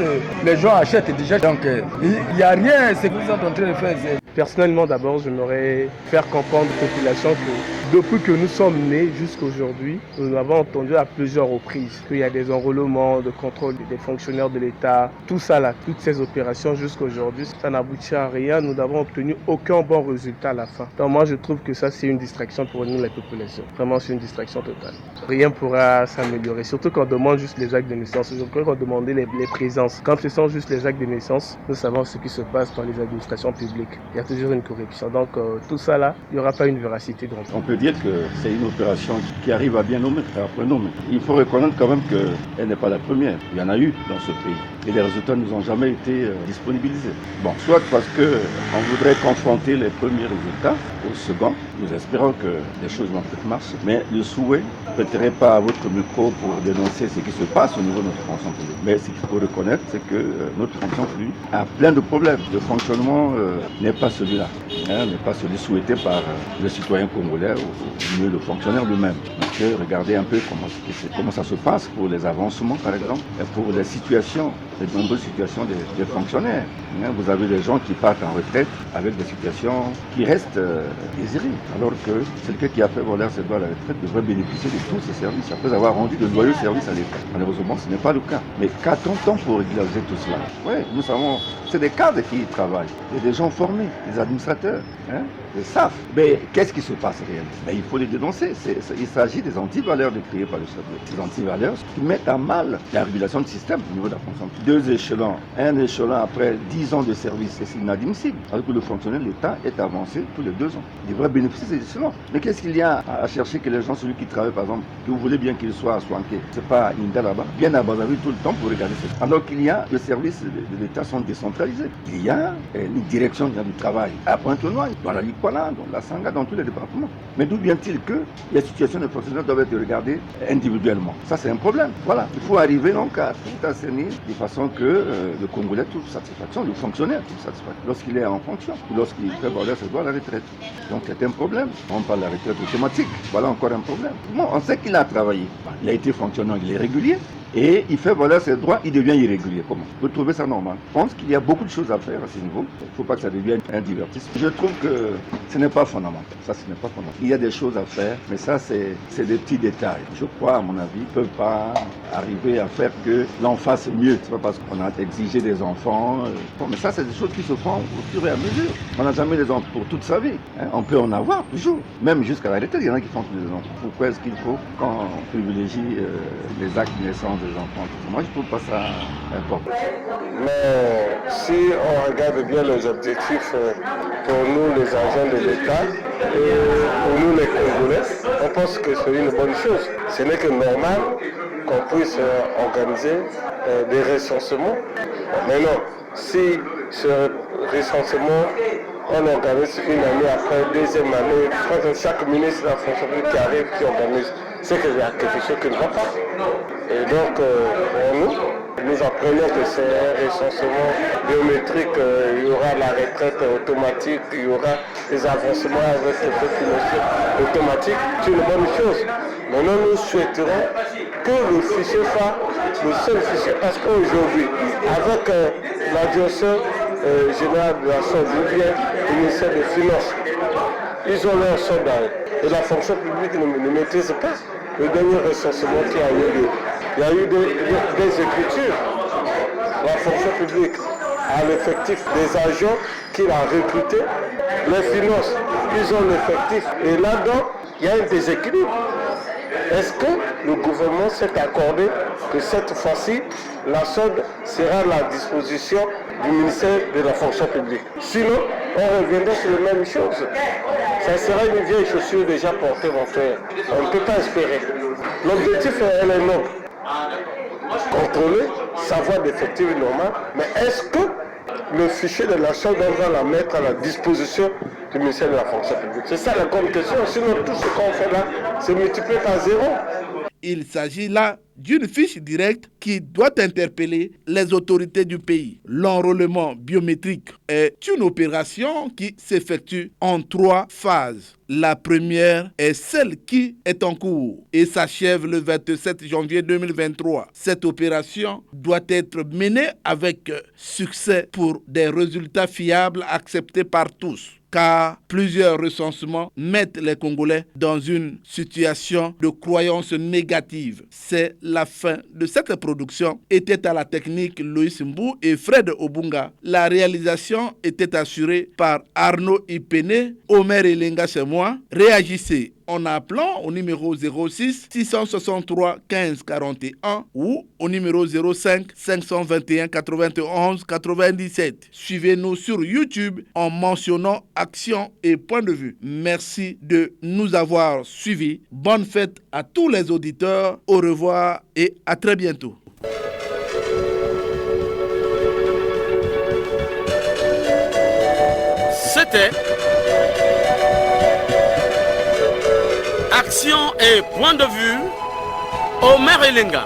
les gens achètent déjà. Donc, il n'y a rien, ce que vous êtes en train de faire. Personnellement, d'abord, j'aimerais faire comprendre aux populations que depuis que nous sommes nés jusqu'à aujourd'hui, nous avons entendu à plusieurs reprises qu'il y a des enrôlements, de contrôle des fonctionnaires de l'État, tout ça là, toutes ces opérations jusqu'à aujourd'hui, ça n'aboutit à rien, nous n'avons obtenu aucun bon résultat à la fin. Donc moi je trouve que ça c'est une distraction pour nous les populations, vraiment c'est une distraction totale. Rien ne pourra s'améliorer, surtout quand on demande juste les actes de naissance. Je crois qu'on demandait les présences. Quand ce sont juste les actes de naissance, nous savons ce qui se passe dans les administrations publiques. Il y a toujours une corruption, donc tout ça là, il n'y aura pas une véracité. On peut dire que c'est une opération qui arrive à bien nommer, après nommer. Il faut reconnaître quand même qu'elle n'est pas la première. Il y en a eu dans ce pays. Et les résultats nous ont jamais été disponibilisés. Bon, soit parce qu'on voudrait confronter les premiers résultats au second. Nous espérons que les choses vont peut-être marcher. Mais le souhait, peut-être pas à votre micro pour dénoncer ce qui se passe au niveau de notre fonction publique. Mais ce qu'il faut reconnaître, c'est que notre fonction publique a plein de problèmes. Le fonctionnement n'est pas celui-là, n'est pas celui souhaité par le citoyen congolais ou mieux le fonctionnaire lui-même. Donc regardez un peu comment ça se passe pour les avancements, par exemple, et pour les situations, les nombreuses situations des fonctionnaires. Vous avez des gens qui partent en retraite avec des situations qui restent désirées, alors que celui qui a fait voler ses droits à la retraite devrait bénéficier de tous ces services après avoir rendu de loyaux services à l'État. Malheureusement, ce n'est pas le cas. Mais qu'a-t-on pour régulariser tout cela? Oui, nous savons, c'est des cadres qui y travaillent, il y a des gens formés, des administrateurs, des SAF. Mais qu'est-ce qui se passe réellement? Il faut les dénoncer. Il s'agit des antivaleurs décriées par le chef. Ces antivaleurs qui mettent à mal la régulation du système au niveau de la fonction. 2 échelons, un échelon après 10 ans de service, c'est inadmissible. Alors que le fonctionnaire de l'État est avancé tous les 2 ans. Il devrait bénéficier de ces échelons. Mais qu'est-ce qu'il y a à chercher que les gens, celui qui travaille par exemple, que vous voulez bien qu'il soit soigné, c'est pas Inda là-bas, bien à Brazzaville tout le temps pour regarder ça. Alors qu'il y a, les services de l'État sont décentralisés. Il y a une direction du travail à Pointe-Noire, dans la Likwana, dans la Sanga, dans tous les départements. Mais d'où vient-il que les situations de fonctionnaires doivent être regardées individuellement? Ça, c'est un problème. Voilà. Il faut arriver donc à tout assainir de façon que le Congolais trouve satisfaction, le fonctionnaire trouve satisfaction lorsqu'il est en fonction, lorsqu'il fait voler ses droits à la retraite. Donc c'est un problème. On parle de la retraite automatique. Voilà encore un problème. Bon, on sait qu'il a travaillé. Il a été fonctionnaire, il est régulier. Et il fait voler ses droits, il devient irrégulier. Comment? Vous trouvez ça normal? Je pense qu'il y a beaucoup de choses à faire à ce niveau. Il ne faut pas que ça devienne un divertissement. Je trouve que ce n'est pas fondamental. Ça, ce n'est pas fondamental. Il y a des choses à faire, mais ça, c'est des petits détails. Je crois, à mon avis, ne peuvent pas arriver à faire que l'on fasse mieux. Ce n'est pas parce qu'on a exigé des enfants. Bon, mais ça, c'est des choses qui se font au fur et à mesure. On n'a jamais les enfants pour toute sa vie. On peut en avoir toujours. Même jusqu'à la retraite, il y en a qui font tous les enfants. Pourquoi est-ce qu'il faut qu'on privilégie les actes de naissance des enfants? Moi, je ne trouve pas ça important. Mais si on regarde bien les objectifs pour nous, les agents de l'État, et pour nous, les Congolais, on pense que c'est une bonne chose. Ce n'est que normal qu'on puisse organiser des recensements. Maintenant, si ce recensement, on organise une année après, deuxième année, quand chaque ministre de la fonction publique qui arrive, qui organise, c'est qu'il y a quelque chose qui ne va pas. Et donc, pour nous apprenons que c'est un recensement biométrique, il y aura la retraite automatique, il y aura des avancements avec le fait financier automatique, c'est une bonne chose. Maintenant, nous souhaiterons que le fichier soit le seul fichier, parce qu'aujourd'hui, avec la direction générale de la santé, le ministère des Finances, ils ont leur soldat. Et la fonction publique ne maîtrise pas le dernier recensement qui a eu lieu. Il y a eu des écritures. La fonction publique a l'effectif des agents qu'il a recrutés. Les finances, ils ont l'effectif. Et là-dedans, il y a un déséquilibre. Est-ce que le gouvernement s'est accordé que cette fois-ci, la solde sera à la disposition du ministère de la fonction publique? Sinon, on reviendra sur les mêmes choses. Ça sera une vieille chaussure déjà portée, mon frère. On ne peut pas espérer. L'objectif est noble. Contrôler, savoir d'effectif normal, mais est-ce que le fichier de la solde, on va la mettre à la disposition du ministère de la fonction publique? C'est ça la grande question. Sinon, tout ce qu'on fait là, c'est multiplié par zéro. Il s'agit là d'une fiche directe qui doit interpeller les autorités du pays. L'enrôlement biométrique est une opération qui s'effectue en 3 phases. La première est celle qui est en cours et s'achève le 27 janvier 2023. Cette opération doit être menée avec succès pour des résultats fiables acceptés par tous, car plusieurs recensements mettent les Congolais dans une situation de croyance négative. C'est la fin de cette production. Était à la technique Loïs Mbou et Fred Obunga. La réalisation était assurée par Arnaud Ipene, Omer Elenga chez moi. Réagissez en appelant au numéro 06 663 15 41 ou au numéro 05 521 91 97. Suivez-nous sur YouTube en mentionnant Action et Point de Vue. Merci de nous avoir suivis. Bonne fête à tous les auditeurs. Au revoir et à très bientôt. C'était Action et Point de Vue, Omer Elenga.